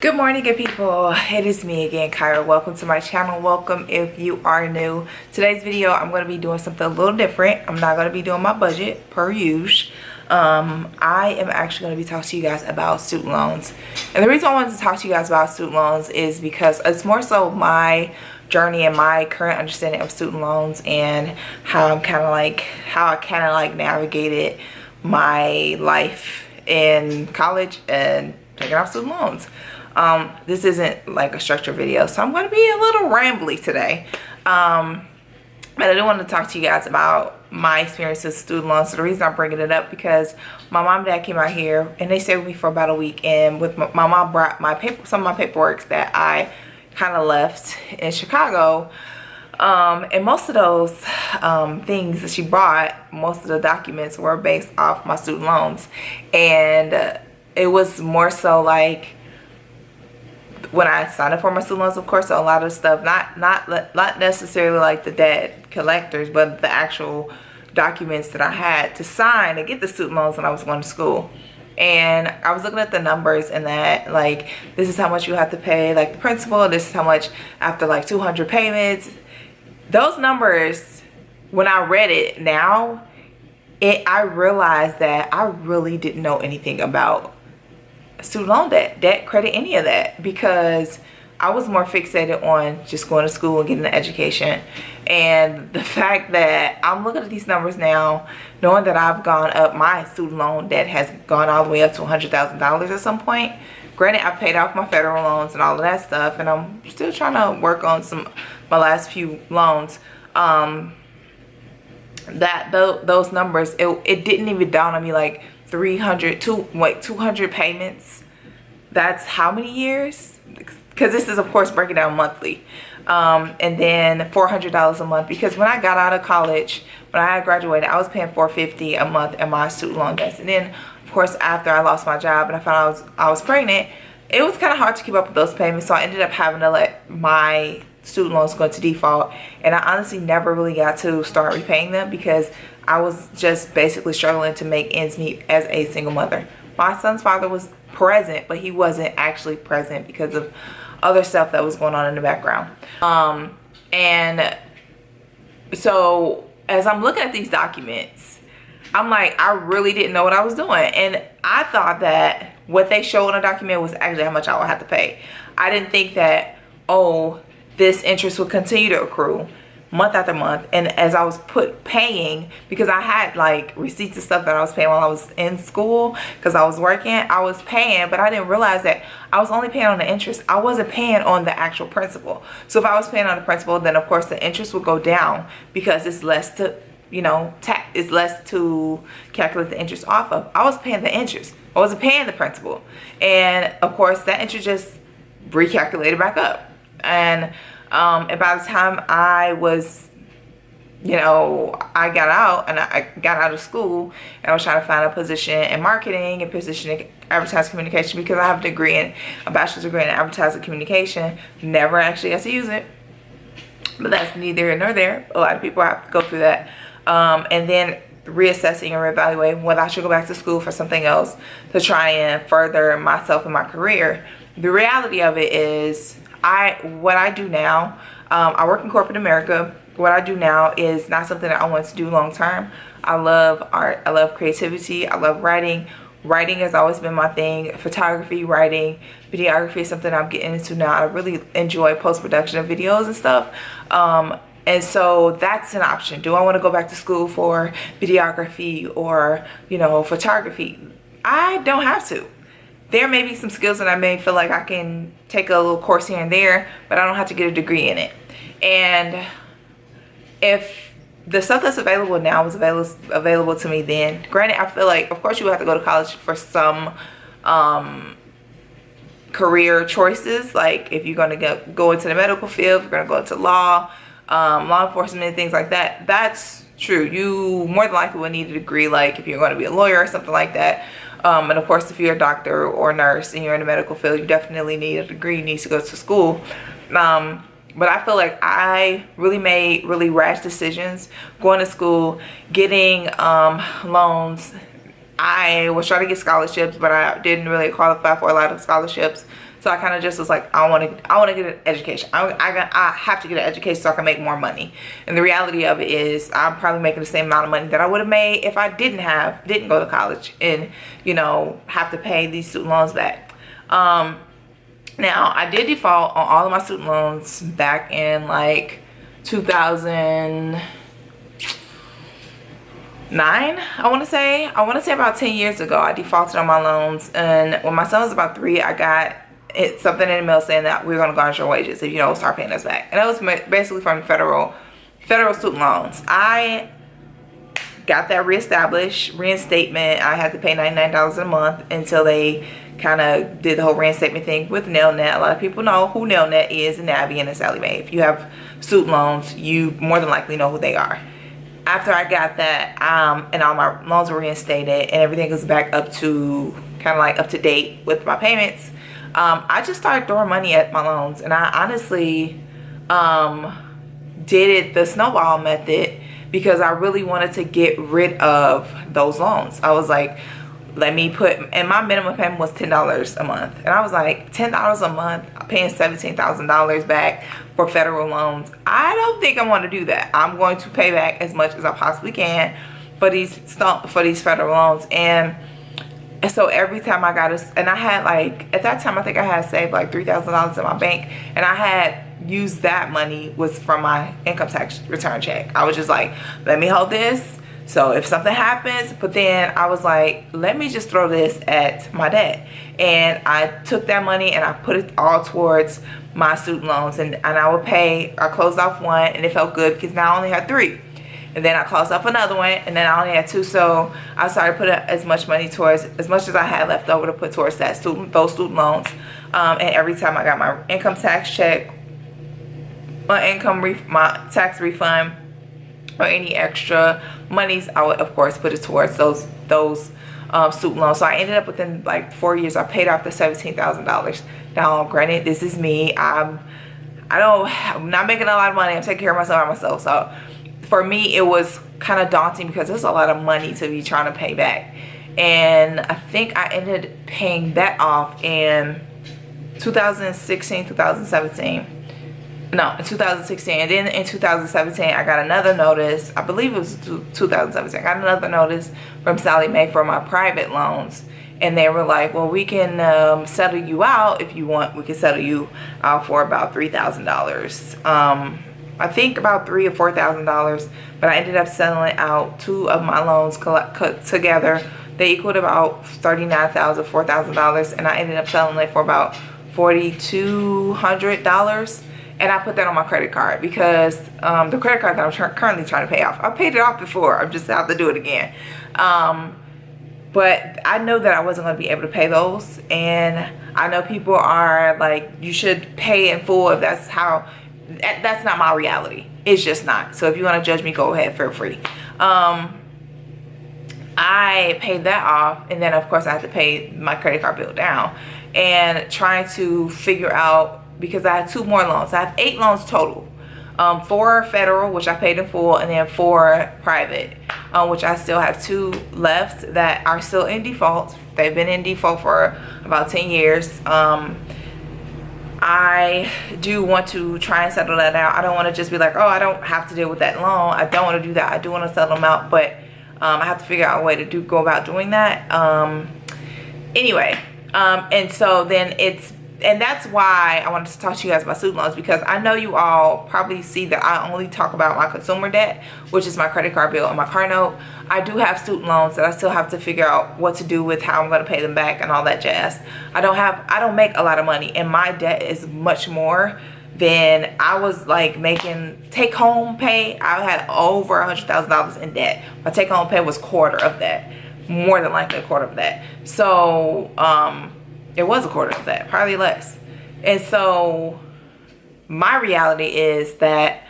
Good morning, good people. It is me again, Kyra. Welcome to my channel. Welcome if you are new. Today's video, I'm going to be doing something a little different. I'm not going to be doing my budget per usual. I am actually going to be talking to you guys about student loans. And the reason I wanted to talk to you guys about student loans is because it's more so my journey and my current understanding of student loans and how I kind of like navigated my life in college and taking out student loans. This isn't like a structured video, so I'm going to be a little rambly today. But I do want to talk to you guys about my experience with student loans. So the reason I'm bringing it up because my mom and dad came out here and they stayed with me for about a week, and with my mom brought some of my paperwork that I kind of left in Chicago. And most of those things that she brought, most of the documents were based off my student loans, and it was more so like when I signed up for my student loans, of course, so a lot of stuff, not necessarily like the debt collectors, but the actual documents that I had to sign to get the student loans when I was going to school. And I was looking at the numbers and that, like, this is how much you have to pay, like the principal, this is how much after like 200 payments. Those numbers, when I read it now, I realized that I really didn't know anything about student loan debt, credit, any of that, because I was more fixated on just going to school and getting an education. And the fact that I'm looking at these numbers now, knowing that I've gone up, my student loan debt has gone all the way up to $100,000 at some point. Granted, I paid off my federal loans and all of that stuff, and I'm still trying to work on my last few loans. Those numbers, it didn't even dawn on me, like 200 payments. That's how many years? Because this is, of course, breaking down monthly. And then $400 a month, because when I got out of college, when I graduated, I was paying $450 a month in my student loan debts. And then, of course, after I lost my job and I found out I was pregnant, it was kind of hard to keep up with those payments. So I ended up having to let my student loans go into default, and I honestly never really got to start repaying them because I was just basically struggling to make ends meet as a single mother. My son's father was present, but he wasn't actually present because of other stuff that was going on in the background. And so as I'm looking at these documents, I'm like, I really didn't know what I was doing. And I thought that what they showed on a document was actually how much I would have to pay. I didn't think that, oh, this interest would continue to accrue month after month. And as I was paying, because I had like receipts and stuff that I was paying while I was in school, because I was working, I was paying, but I didn't realize that I was only paying on the interest. I wasn't paying on the actual principal. So if I was paying on the principal, then of course the interest would go down because it's less to, it's less to calculate the interest off of. I was paying the interest. I wasn't paying the principal. And of course that interest just recalculated back up. And by the time I was, I got out and I got out of school, and I was trying to find a position in marketing and position in advertising communication, because I have a bachelor's degree in advertising communication. Never actually got to use it, but that's neither here nor there. A lot of people have to go through that. And then reassessing and reevaluating whether I should go back to school for something else to try and further myself in my career. The reality of it is, what I do now, I work in corporate America. What I do now is not something that I want to do long term. I love art. I love creativity. I love writing. Writing has always been my thing. Photography, writing, videography is something I'm getting into now. I really enjoy post-production of videos and stuff. And so that's an option. Do I want to go back to school for videography or, photography? I don't have to. There may be some skills that I may feel like I can take a little course here and there, but I don't have to get a degree in it. And if the stuff that's available now was available to me then, granted, I feel like, of course, you have to go to college for some career choices. Like if you're going to go into the medical field, if you're going to go into law enforcement and things like that, that's true. You more than likely will need a degree, like if you're going to be a lawyer or something like that. And of course, if you're a doctor or nurse and you're in the medical field, you definitely need a degree. You need to go to school. But I feel like I really made really rash decisions going to school, getting loans. I was trying to get scholarships, but I didn't really qualify for a lot of scholarships. So I kind of just was like, I want to get an education. I have to get an education so I can make more money. And the reality of it is I'm probably making the same amount of money that I would have made if I didn't go to college and, you know, have to pay these student loans back. Now I did default on all of my student loans back in like 2009, I want to say about 10 years ago. I defaulted on my loans, and when my son was about 3, I got something in the mail saying that we're going to garnish your wages if you don't start paying us back. And that was basically from federal student loans. I got that reinstatement. I had to pay $99 a month until they kind of did the whole reinstatement thing with Nelnet. A lot of people know who Nelnet is, and Navient and Sallie Mae. If you have student loans, you more than likely know who they are. After I got that, and all my loans were reinstated and everything was back up to kind of like up to date with my payments, I just started throwing money at my loans. And I honestly did it the snowball method because I really wanted to get rid of those loans. I was like, let me put, and my minimum payment was $10 a month. And I was like, $10 a month, paying $17,000 back for federal loans. I don't think I want to do that. I'm going to pay back as much as I possibly can for these federal loans. And so every time I got and I had like, at that time, I think I had saved like $3,000 in my bank, and I had used that money was from my income tax return check. I was just like, let me hold this. So if something happens, but then I was like, let me just throw this at my debt. And I took that money and I put it all towards my student loans. And I closed off one, and it felt good because now I only had 3. And then I closed off another one, and then I only had 2. So I started putting as much money towards, as much as I had left over to put towards those student loans. And every time I got my income tax check, my tax refund, or any extra monies, I would of course put it towards those student loans. So I ended up within like 4 years, I paid off the $17,000. Now, granted, this is me. I'm not making a lot of money. I'm taking care of myself by myself. So for me, it was kind of daunting because there's a lot of money to be trying to pay back. And I think I ended paying that off in 2016, 2017. No, in 2016. And then in 2017, I got another notice. I believe it was 2017. I got another notice from Sallie Mae for my private loans. And they were like, well, we can settle you out if you want. We can settle you out for about $3,000. I think about $3,000 or $4,000. But I ended up settling out 2 of my loans cut together. They equaled about $39,000, $4,000. And I ended up selling it for about $4,200. And I put that on my credit card because the credit card that I'm currently trying to pay off, I paid it off before. I just have to do it again. But I know that I wasn't going to be able to pay those. And I know people are like, you should pay in full if that's how. That's not my reality. It's just not. So if you want to judge me, go ahead, feel free. I paid that off. And then, of course, I had to pay my credit card bill down. And trying to figure out, because I had 2 more loans. I have 8 loans total. 4 federal, which I paid in full, and then 4 private, which I still have 2 left that are still in default. They've been in default for about 10 years. I do want to try and settle that out. I don't want to just be like, oh, I don't have to deal with that loan. I don't want to do that. I do want to settle them out, but I have to figure out a way to go about doing that. Anyway, and so then and that's why I wanted to talk to you guys about student loans, because I know you all probably see that I only talk about my consumer debt, which is my credit card bill and my car note. I do have student loans that I still have to figure out what to do with, how I'm going to pay them back and all that jazz. I don't make a lot of money, and my debt is much more than I was like making take home pay. I had over $100,000 in debt. My take home pay was quarter of that, more than likely a quarter of that. So, it was a quarter of that, probably less. And so my reality is that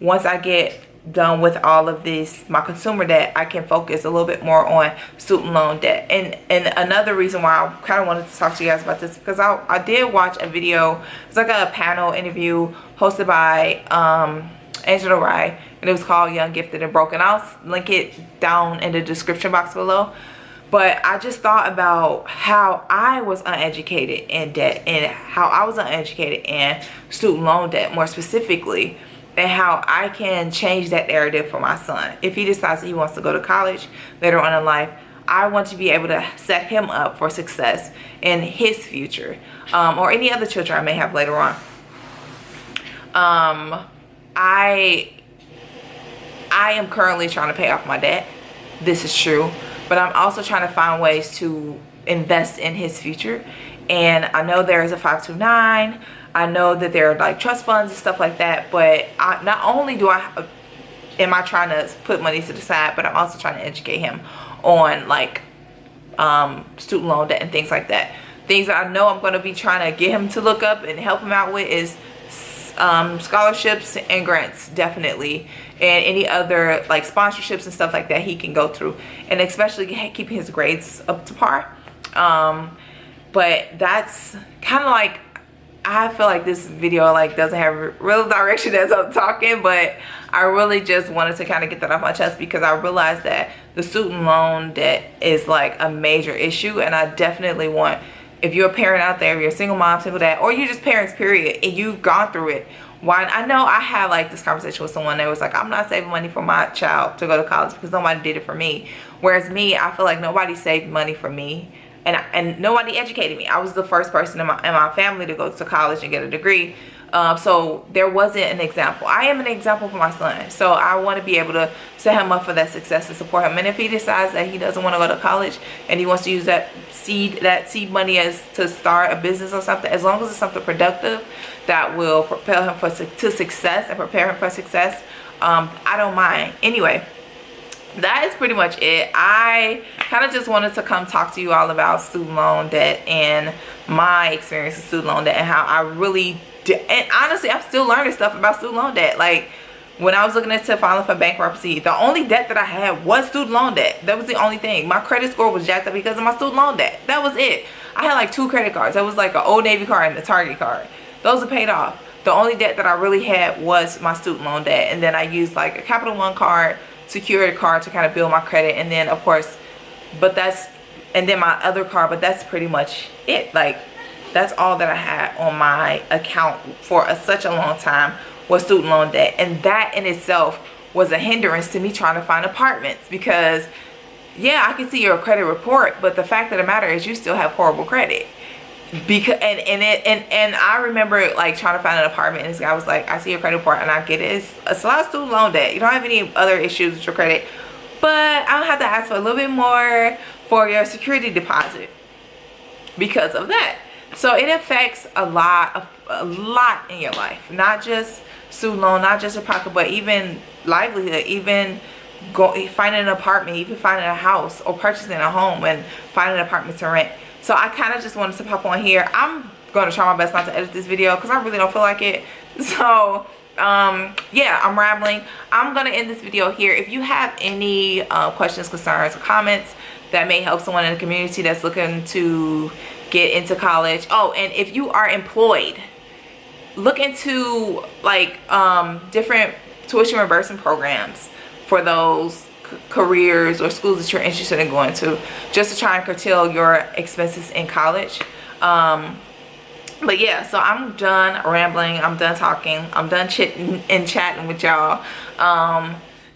once I get done with all of this, my consumer debt, I can focus a little bit more on student loan debt. And another reason why I kind of wanted to talk to you guys about this, because I did watch a video. It's like a panel interview hosted by Angela Rye, and it was called Young, Gifted, and Broken. I'll link it down in the description box below. But I just thought about how I was uneducated in debt, and how I was uneducated in student loan debt more specifically, and how I can change that narrative for my son. If he decides that he wants to go to college later on in life, I want to be able to set him up for success in his future, or any other children I may have later on. I am currently trying to pay off my debt. This is true. But I'm also trying to find ways to invest in his future. And I know there is a 529. I know that there are like trust funds and stuff like that. But not only am I trying to put money to the side, but I'm also trying to educate him on like student loan debt and things like that. Things that I know I'm going to be trying to get him to look up and help him out with is scholarships and grants, definitely, and any other like sponsorships and stuff like that he can go through, and especially keeping his grades up to par. But that's kind of like, I feel like this video like doesn't have real direction as I'm talking, but I really just wanted to kind of get that off my chest, because I realized that the student loan debt is like a major issue, and I definitely want, if you're a parent out there, if you're a single mom, single dad, or you're just parents period, and you've gone through it, why? I know I had like this conversation with someone that was like, I'm not saving money for my child to go to college because nobody did it for me. Whereas me, I feel like nobody saved money for me, and nobody educated me. I was the first person in my family to go to college and get a degree. So there wasn't an example. I am an example for my son. So I want to be able to set him up for that success and support him. And if he decides that he doesn't want to go to college and he wants to use that seed money as to start a business or something, as long as it's something productive that will propel him to success and prepare him for success, I don't mind. Anyway, that is pretty much it. I kind of just wanted to come talk to you all about student loan debt and my experience with student loan debt, and how I really did. And honestly, I'm still learning stuff about student loan debt. Like when I was looking into filing for bankruptcy, the only debt that I had was student loan debt. That was the only thing. My credit score was jacked up because of my student loan debt. That was it. I had like 2 credit cards. That was like an Old Navy card and a Target card. Those are paid off. The only debt that I really had was my student loan debt, and then I used like a Capital One card, secured card, to kind of build my credit, and then of course, and then my other card, but that's pretty much it. Like that's all that I had on my account for such a long time was student loan debt, and that in itself was a hindrance to me trying to find apartments, because yeah, I can see your credit report, but the fact of the matter is you still have horrible credit. Because and I remember like trying to find an apartment, and this guy was like, I see your credit report and I get it, it's a lot of student loan debt, you don't have any other issues with your credit, but I'll have to ask for a little bit more for your security deposit because of that. So it affects a lot in your life, not just student loan, not just your pocket, but even livelihood, even finding an apartment, even finding a house or purchasing a home and finding an apartment to rent. So I kind of just wanted to pop on here. I'm going to try my best not to edit this video because I really don't feel like it. So yeah, I'm rambling. I'm going to end this video here. If you have any questions, concerns, or comments that may help someone in the community that's looking to get into college. Oh, and if you are employed, look into like different tuition reimbursement programs for those careers or schools that you're interested in going to, just to try and curtail your expenses in college. But yeah, so I'm done rambling, I'm done talking, I'm done chitting and chatting with y'all.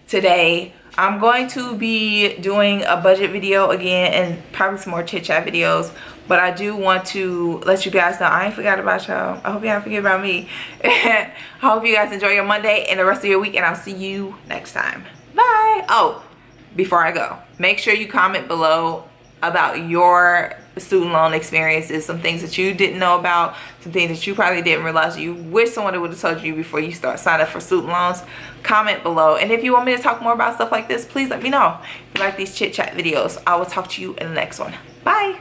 Today I'm going to be doing a budget video again, and probably some more chit chat videos, but I do want to let you guys know I ain't forgot about y'all. I hope y'all forget about me. I hope you guys enjoy your Monday and the rest of your week, and I'll see you next time. Bye. Oh, before I go, make sure you comment below about your student loan experiences, some things that you didn't know about, some things that you probably didn't realize you wish someone would have told you before you sign up for student loans. Comment below, and if you want me to talk more about stuff like this, please let me know. If you like these chit chat videos, I will talk to you in the next one. Bye.